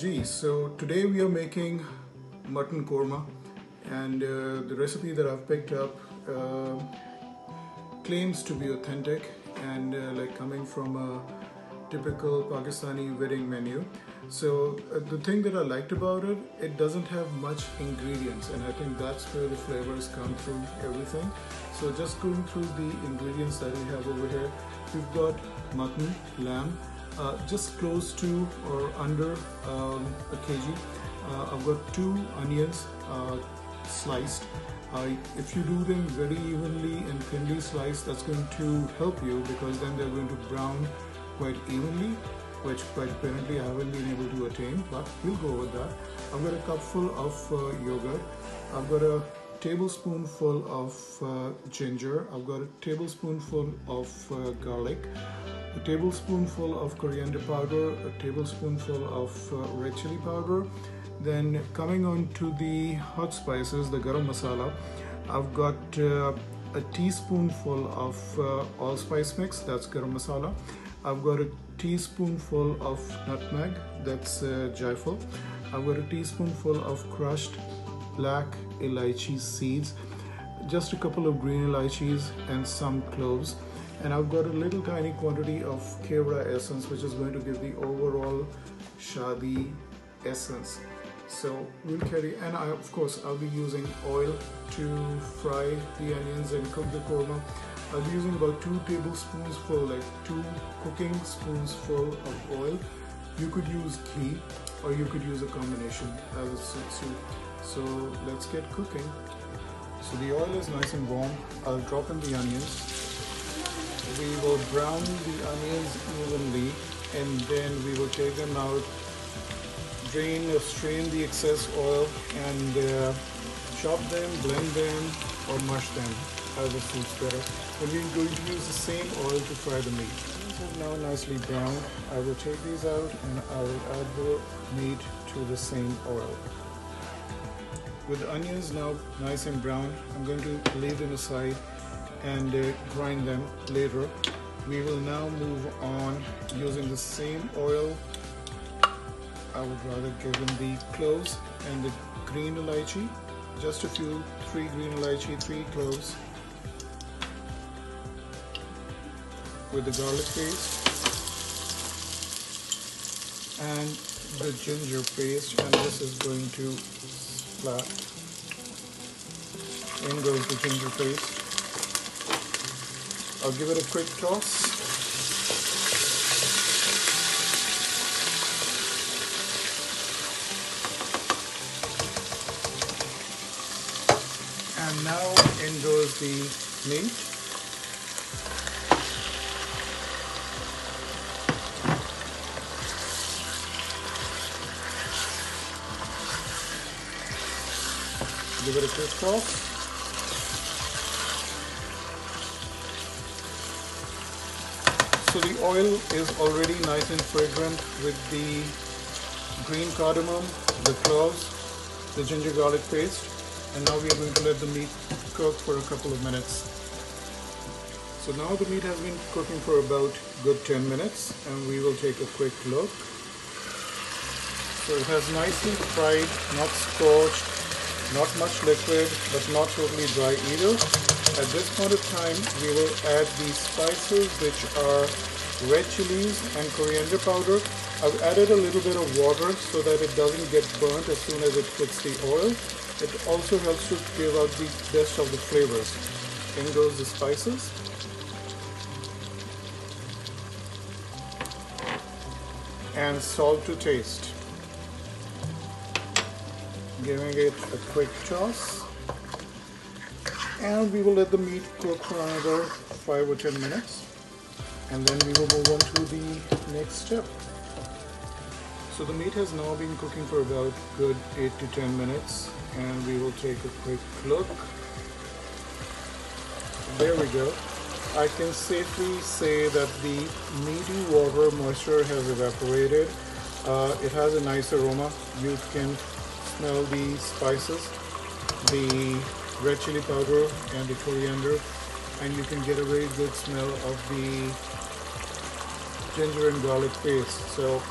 Ghee. So today we are making mutton korma, and the recipe that I've picked up claims to be authentic and like coming from a typical Pakistani wedding menu. So the thing that I liked about it, it doesn't have much ingredients, and I think that's where the flavors come through everything. So just going through the ingredients that we have over here, we've got mutton, lamb, just close to or under a kg. I've got 2 onions sliced. If you do them very evenly and thinly sliced, that's going to help you, because then they're going to brown quite evenly, which quite apparently I haven't been able to attain, but we'll go with that. I've got a cupful of yogurt. I've got a tablespoonful of ginger. I've got a tablespoonful of garlic, a tablespoonful of coriander powder, a tablespoonful of red chili powder. Then coming on to the hot spices, the garam masala, I've got a teaspoonful of allspice mix, that's garam masala. I've got a teaspoonful of nutmeg, that's jaifal. I've got a teaspoonful of crushed black elaichi seeds, just a couple of green elaichis and some cloves. And I've got a little tiny quantity of Kewra Essence, which is going to give the overall shadi essence. So we'll carry, and of course I'll be using oil to fry the onions and cook the korma. I'll be using about 2 tablespoons full, like 2 cooking spoons full of oil. You could use ghee or you could use a combination as it suits you. So let's get cooking. So the oil is nice and warm. I'll drop in the onions. We will brown the onions evenly, and then we will take them out, drain or strain the excess oil, and chop them, blend them, or mush them, however suits better. Then we're going to use the same oil to fry the meat. These are now nicely browned. I will take these out and I will add the meat to the same oil. With the onions now nice and brown, I'm going to leave them aside and grind them later. We will now move on using the same oil. I would rather give in the cloves and the green elaichi, just a few, 3 green elaichi, 3 cloves, with the garlic paste and the ginger paste, and this is going to splat. In goes the ginger paste. I'll give it a quick toss. And now in goes the meat. Give it a quick toss. So the oil is already nice and fragrant with the green cardamom, the cloves, the ginger garlic paste, and now we are going to let the meat cook for a couple of minutes. So now the meat has been cooking for about good 10 minutes, and we will take a quick look. So it has nicely fried, not scorched, not much liquid, but not totally dry either. At this point of time, we will add the spices, which are red chilies and coriander powder. I've added a little bit of water so that it doesn't get burnt as soon as it hits the oil. It also helps to give out the best of the flavors. In goes the spices. And salt to taste. Giving it a quick toss. And we will let the meat cook for another 5 or 10 minutes. And then we will move on to the next step. So the meat has now been cooking for about good 8 to 10 minutes. And we will take a quick look. There we go. I can safely say that the meaty water moisture has evaporated. It has a nice aroma. You can smell the spices, the red chili powder and the coriander, and you can get a very good smell of the ginger and garlic paste. So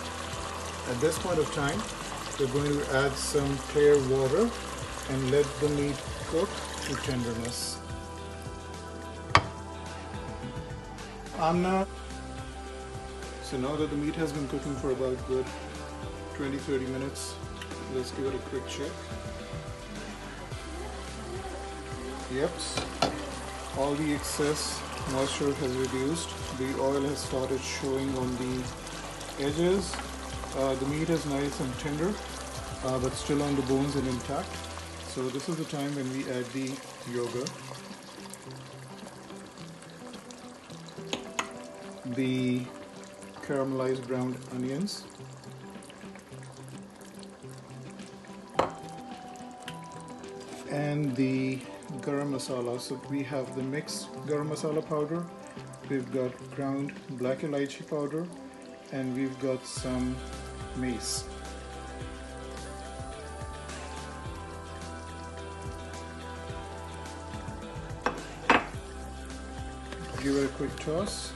at this point of time, we're going to add some clear water and let the meat cook to tenderness. So now that the meat has been cooking for about good 20-30 minutes, let's give it a quick check. Yep, all the excess moisture has reduced. The oil has started showing on the edges. The meat is nice and tender, but still on the bones and intact. So this is the time when we add the yogurt, the caramelized browned onions, and the garam masala. So we have the mixed garam masala powder, we've got ground black elaichi powder, and we've got some mace. Give it a quick toss.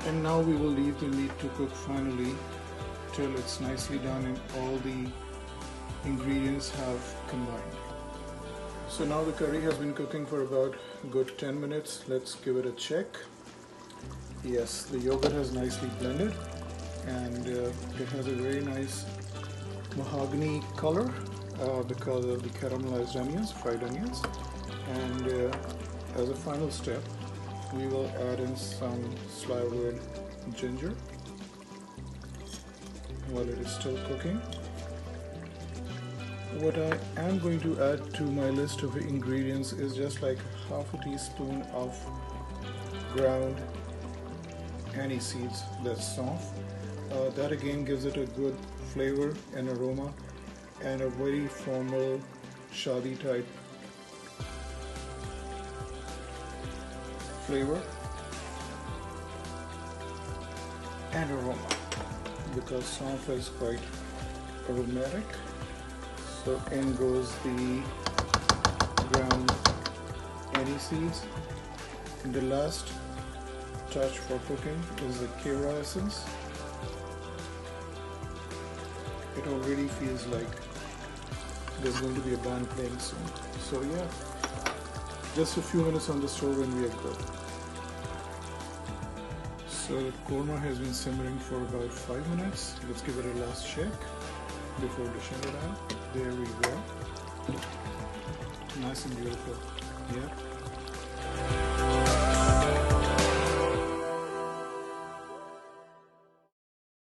And now we will leave the meat to cook finally till it's nicely done and all the ingredients have combined. So now the curry has been cooking for about a good 10 minutes. Let's give it a check. Yes, the yogurt has nicely blended and it has a very nice mahogany color because of the caramelized onions, fried onions. And as a final step, we will add in some slivered ginger while it is still cooking. What I am going to add to my list of ingredients is just like half a teaspoon of ground anise seeds, that's soft. That again gives it a good flavor and aroma and a very formal shadi type flavor and aroma because saunf is quite aromatic. So in goes the ground anise seeds. And the last touch for cooking is the Kewra Essence. It already feels like there's going to be a band playing soon. So yeah, just a few minutes on the stove and we are good. So the korma has been simmering for about 5 minutes. Let's give it a last check before dishing it out. There we go. Nice and beautiful. Yeah.